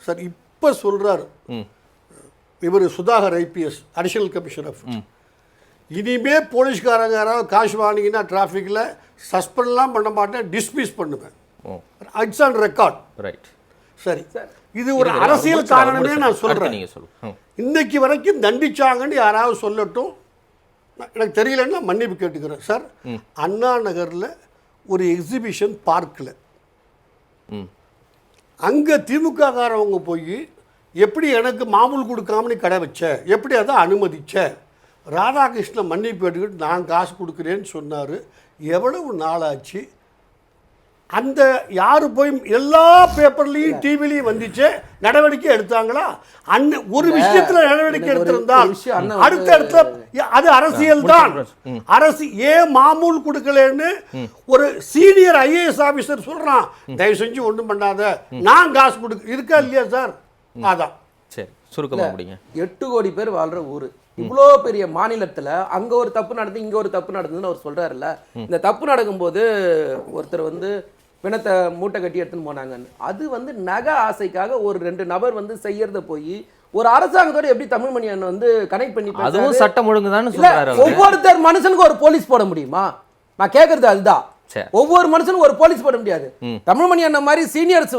Sir இப்போ சொல்கிறாரு இவர் சுதாகர் ஐபிஎஸ் அடிஷனல் கமிஷனர் இனிமே போலீஸ்காரங்க யாராவது காசு வாங்கினீங்கன்னா டிராஃபிக்கில் சஸ்பெண்ட்லாம் பண்ண மாட்டேன், டிஸ்மிஸ் பண்ணுவேன். It's on record. ரைட். சரி, இது ஒரு அரசியல் காரணமே நான் சொல்கிறேன். இன்னைக்கு வரைக்கும் தண்டிச்சாங்கன்னு யாராவது சொல்லட்டும், எனக்கு தெரியலன்னா மன்னிப்பு கேட்டுக்கிறேன். சார், அண்ணா நகரில் ஒரு எக்ஸிபிஷன் பார்க்கில் அங்கே திமுக காரவங்க போய் எப்படி எனக்கு மாமூல் கொடுக்காம நீ கடை வச்ச, எப்படி அதை அனுமதிச்ச, ராதாகிருஷ்ணன் மன்னிப்பு கேட்டுக்கிட்டு நான் காசு கொடுக்குறேன்னு சொன்னார். எவ்வளவு நாளாச்சு? அந்த யார் போய் எல்லா பேப்பர்லேயும் டிவிலையும் வந்துச்சு, நடவடிக்கை எடுத்தாங்களா? ஒரு விஷயத்தில் நடவடிக்கை எடுத்திருந்தால் அடுத்த இடத்துல அது அரசியல் தான். ஏன் மாமூல் கொடுக்கலன்னு ஒரு சீனியர் ஐஏஎஸ் ஆஃபீஸர் சொல்றான், தயவு செஞ்சு ஒன்றும் பண்ணாத, நான் காசு கொடுக்க இருக்கா இல்லையா சார்? அதான். சரி, சுருக்கமாக முடிங்க. 8 கோடி பேர் வாழ்ற ஊர், இவ்வளோ பெரிய மாநிலத்தில் அங்கே ஒரு தப்பு நடந்து இங்கே ஒரு தப்பு நடந்ததுன்னு அவர் சொல்கிறாருல்ல. இந்த தப்பு நடக்கும்போது ஒருத்தர் வந்து பிணத்தை மூட்டை கட்டி எடுத்துன்னு போனாங்கன்னு, அது நகை ஆசைக்காக ஒரு 2 நபர் செய்யறத போய் ஒரு அரசாங்கத்தோட எப்படி தமிழ்மணி அண்ணன் கனெக்ட் பண்ணி அதுவும் சட்டம் ஒழுங்குதான்னு சொல்றாரு. ஒவ்வொருத்தர் மனுஷனுக்கு ஒரு போலீஸ் போட முடியுமா? நான் கேட்கறது அதுதான். ஒவ்வொரு மனுஷனும் ஒரு போலீஸ் போட முடியாது. தமிழ்மணி அண்ணன் மாதிரி சீனியர்ஸ்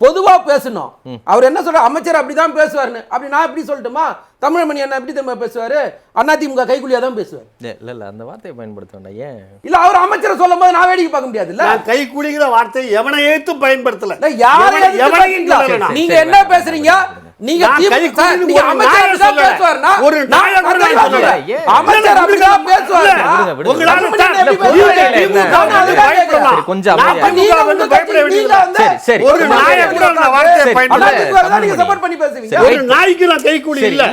பொதுவா பேசணும். அவர் என்ன சொல்ற, அமைச்சர் அப்படிதான் பேசுவாருன்னு. அப்படி நான் எப்படி சொல்லட்டுமா? தமிழ்மணி அண்ணன் எப்படி தெரியுமா பேசுவாரு? அதிமுக கைக்கூலியா தான் பேசுவார். இல்ல அந்த வார்த்தையை பயன்படுத்த வேண்டாம். ஏன் இல்ல, அவர் அமைச்சரை சொல்லும் போது நான் வேடிக்கை பார்க்க முடியாது. இல்ல, கைக்கூலிங்கிற வார்த்தை எவனை ஏத்தும் பயன்படுத்தல. நீங்க என்ன பேசுறீங்க? நீங்க அமைச்சர் பேசுவாருன்னா ஒரு அமைச்சர் அப்படிதான் பேசுவாரு. கொஞ்சம் சப்போர்ட் பண்ணி பேசுவீங்க. ஒரு நாய்க்கு நான் கைக்கூலி இல்ல.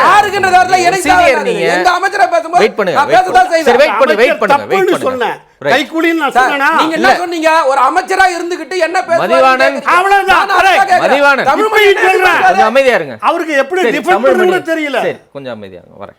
யாருக்குன்றதால எனக்கு எங்க அமைச்சரை பேசும்போது வெயிட் பண்ணுங்க, வெயிட் பண்ணுங்க. சொன்னேன் கைக்கூலின்னு நான் சொன்னேனா? நீங்க என்ன சொன்னீங்க? ஒரு அமைச்சரா இருந்துகிட்டு என்ன பேசுவாரு? மதிவாணன், அவ்வளவுதான். மதிவாணன் தமிழ்மணி கொஞ்சம் அமைதியா இருங்க. அவருக்கு எப்படி டிஃபெண்ட் பண்ணனும்னு தெரியல. கொஞ்சம் அமைதியா இருங்க, வரேன்.